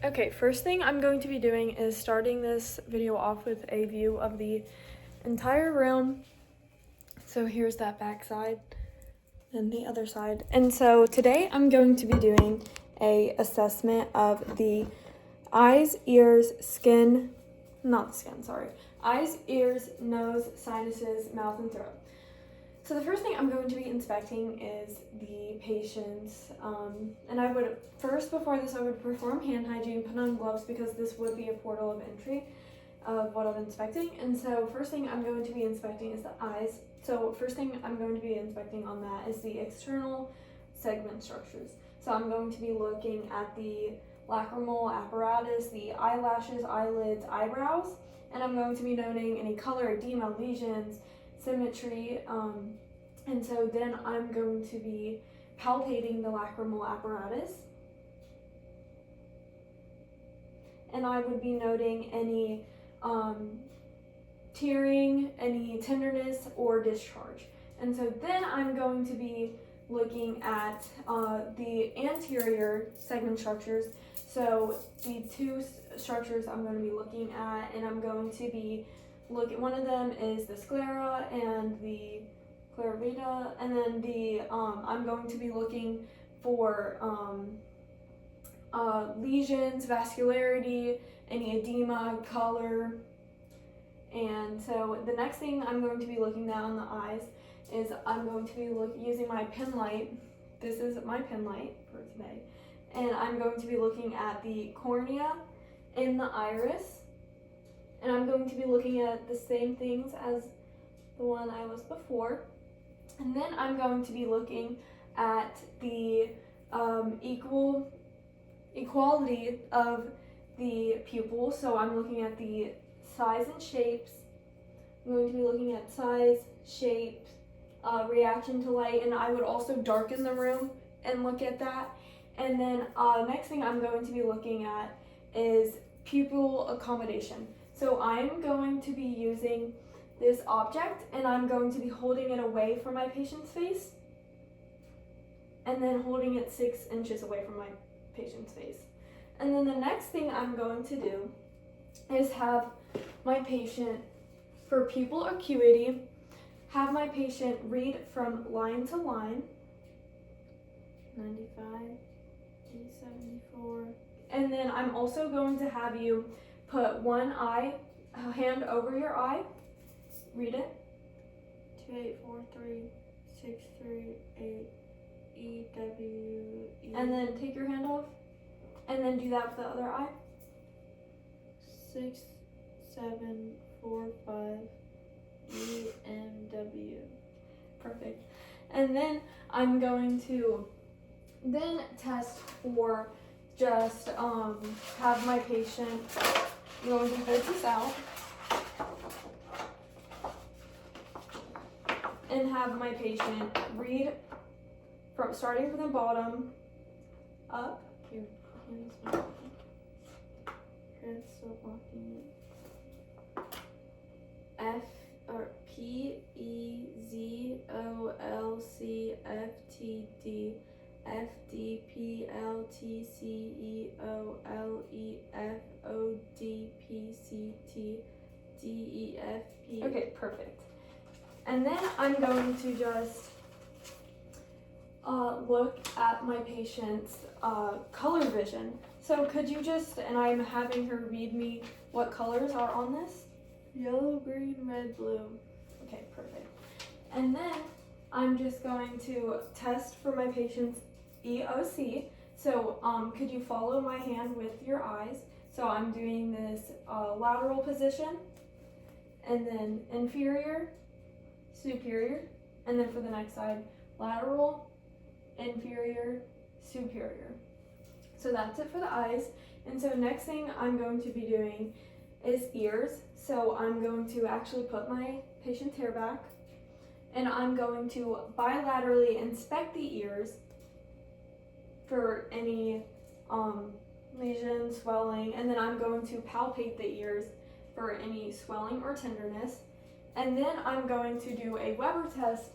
Okay, first thing I'm going to be doing is starting this video off with a view of the entire room. So here's that back side and the other side. And so today I'm going to be doing a assessment of the eyes, ears, eyes, ears, nose, sinuses, mouth, and throat. So the first thing I'm going to be inspecting is the patient's, and I would, before this, I would perform hand hygiene, put on gloves, because this would be a portal of entry of what I'm inspecting. And so first thing I'm going to be inspecting is the eyes. So first thing I'm going to be inspecting on that is the external segment structures. So I'm going to be looking at the lacrimal apparatus, the eyelashes, eyelids, eyebrows, and I'm going to be noting any color, edema, lesions, symmetry, and so then I'm going to be palpating the lacrimal apparatus, and I would be noting any tearing, any tenderness or discharge. And so then I'm going to be looking at the anterior segment structures. So the two structures I'm going to be looking at, and I'm going to be one of them is the sclera and the sclera vita, and then the I'm going to be looking for lesions, vascularity, any edema, color. And so the next thing I'm going to be looking at on the eyes is I'm going to be using my pen light. This is my pen light for today, and I'm going to be looking at the cornea and the iris. And I'm going to be looking at the same things as the one I was before. And then I'm going to be looking at the equality of the pupils. So I'm looking at the size and shapes. I'm going to be looking at size, shape, reaction to light, and I would also darken the room and look at that. And then next thing I'm going to be looking at is pupil accommodation. So I'm going to be using this object, and I'm going to be holding it away from my patient's face, and then holding it 6 inches away from my patient's face. And then the next thing I'm going to do is have my patient, for pupil acuity, have my patient read from line to line, 95, 74, and then I'm also going to have you put one hand over your eye, read it, 2843638 EWE, and then take your hand off, and then do that with the other eye, 6745 EMW. Perfect. And then I'm going to then test for just have my patient, I'm going to hold this out and have my patient read from starting from the bottom up. Your hand's not working. Hand's still blocking it. PEZOLCFTD FDPLTCEOLEFODPCTDEFP. Okay, perfect. And then I'm going to just look at my patient's color vision. So could you just, and I'm having her read me what colors are on this? Yellow, green, red, blue. Okay, perfect. And then I'm just going to test for my patient's EOC. So could you follow my hand with your eyes? So I'm doing this lateral position, and then inferior, superior, and then for the next side, lateral, inferior, superior. So that's it for the eyes. And so next thing I'm going to be doing is ears. So I'm going to actually put my patient's hair back, and I'm going to bilaterally inspect the ears for any lesion, swelling, and then I'm going to palpate the ears for any swelling or tenderness. And then I'm going to do a Weber test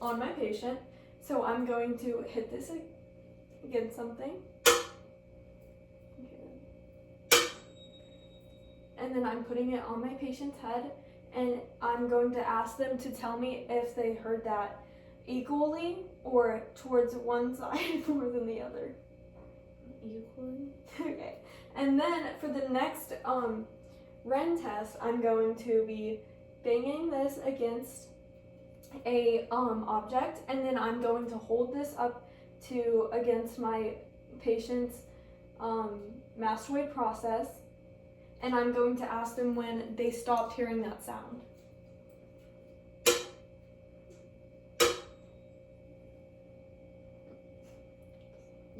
on my patient. So I'm going to hit this against something. Okay, and then I'm putting it on my patient's head, and I'm going to ask them to tell me if they heard that equally or towards one side more than the other. Equally? Okay. And then for the next Ren test, I'm going to be banging this against a object, and then I'm going to hold this up to against my patient's mastoid process, and I'm going to ask them when they stopped hearing that sound.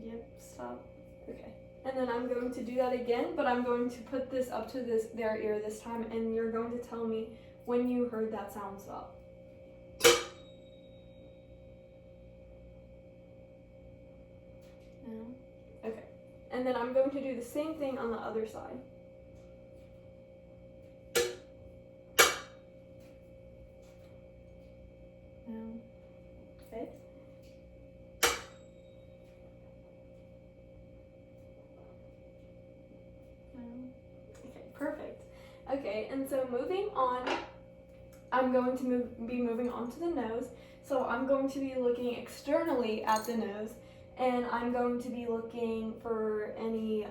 Yep, stop. Okay. And then I'm going to do that again, but I'm going to put this up to their ear this time, and you're going to tell me when you heard that sound stop. No? Okay. And then I'm going to do the same thing on the other side. No. Okay. Okay, perfect. Okay, and so moving on, I'm going to be moving on to the nose. So I'm going to be looking externally at the nose, and I'm going to be looking for any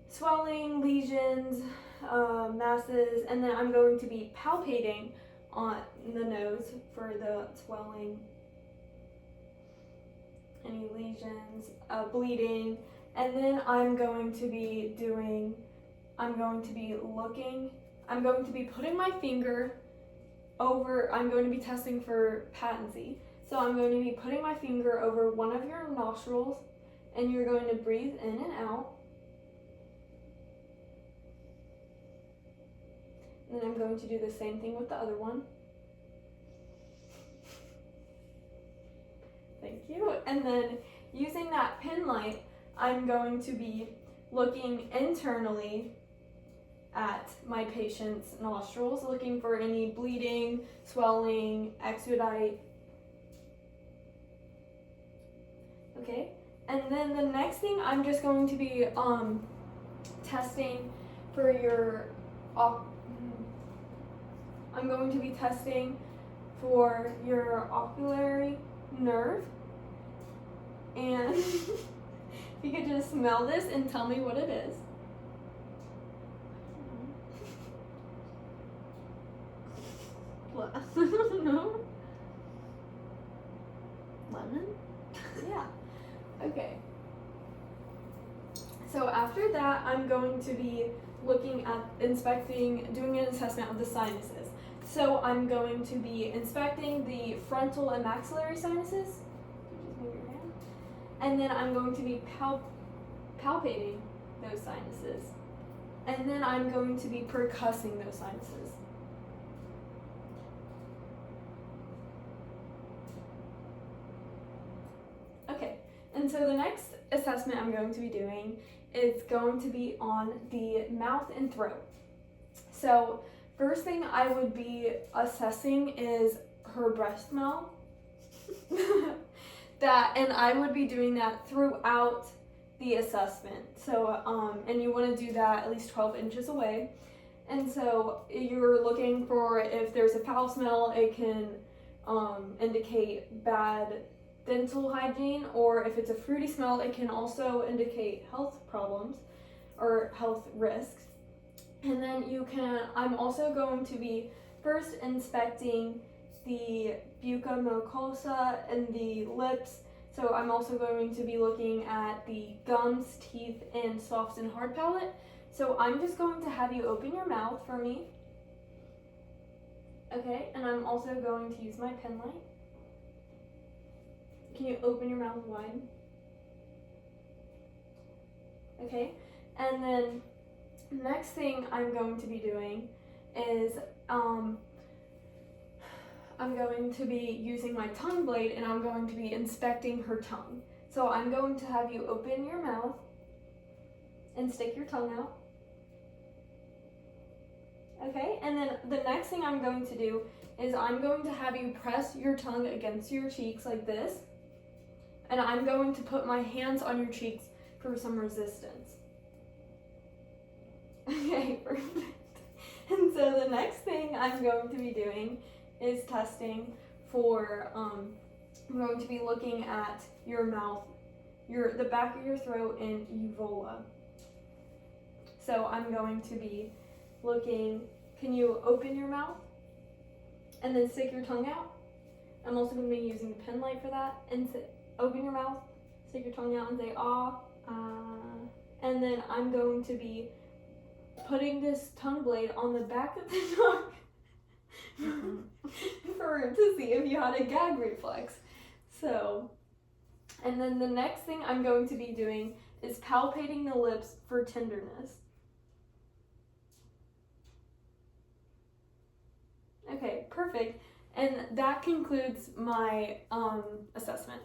swelling, lesions, masses, and then I'm going to be palpating on the nose for the swelling, any lesions, bleeding, and then I'm going to be putting my finger over, I'm going to be testing for patency. So I'm going to be putting my finger over one of your nostrils, and you're going to breathe in and out. And then I'm going to do the same thing with the other one. Thank you. And then using that pin light, I'm going to be looking internally at my patient's nostrils, looking for any bleeding, swelling, exudate. Okay, and then the next thing I'm just going to be testing for your ocular nerve, and if you could just smell this and tell me what it is. No? Lemon? Yeah. Okay. So after that, I'm going to be looking at doing an assessment of the sinuses. So I'm going to be inspecting the frontal and maxillary sinuses. Just move your hand. And then I'm going to be palpating those sinuses. And then I'm going to be percussing those sinuses. Okay, and so the next assessment I'm going to be doing is going to be on the mouth and throat. So first thing I would be assessing is her breath smell. And I would be doing that throughout the assessment. So, and you want to do that at least 12 inches away. And so you're looking for, if there's a foul smell, it can indicate bad dental hygiene, or if it's a fruity smell, it can also indicate health problems or health risks. And then I'm also going to be first inspecting the bucca mucosa and the lips. So I'm also going to be looking at the gums, teeth, and soft and hard palate. So I'm just going to have you open your mouth for me. Okay, and I'm also going to use my pen light. Can you open your mouth wide? Okay, and then next thing I'm going to be doing is I'm going to be using my tongue blade, and I'm going to be inspecting her tongue. So I'm going to have you open your mouth and stick your tongue out. Okay, and then the next thing I'm going to do is I'm going to have you press your tongue against your cheeks like this. And I'm going to put my hands on your cheeks for some resistance. Okay, perfect. And so the next thing I'm going to be doing is testing for, I'm going to be looking at your mouth, the back of your throat and uvula. So I'm going to be looking, can you open your mouth and then stick your tongue out? I'm also going to be using the pen light for that. And open your mouth, stick your tongue out and say ah, and then I'm going to be putting this tongue blade on the back of the tongue to see if you had a gag reflex. So, and then the next thing I'm going to be doing is palpating the lips for tenderness. Okay, perfect. And that concludes my assessment.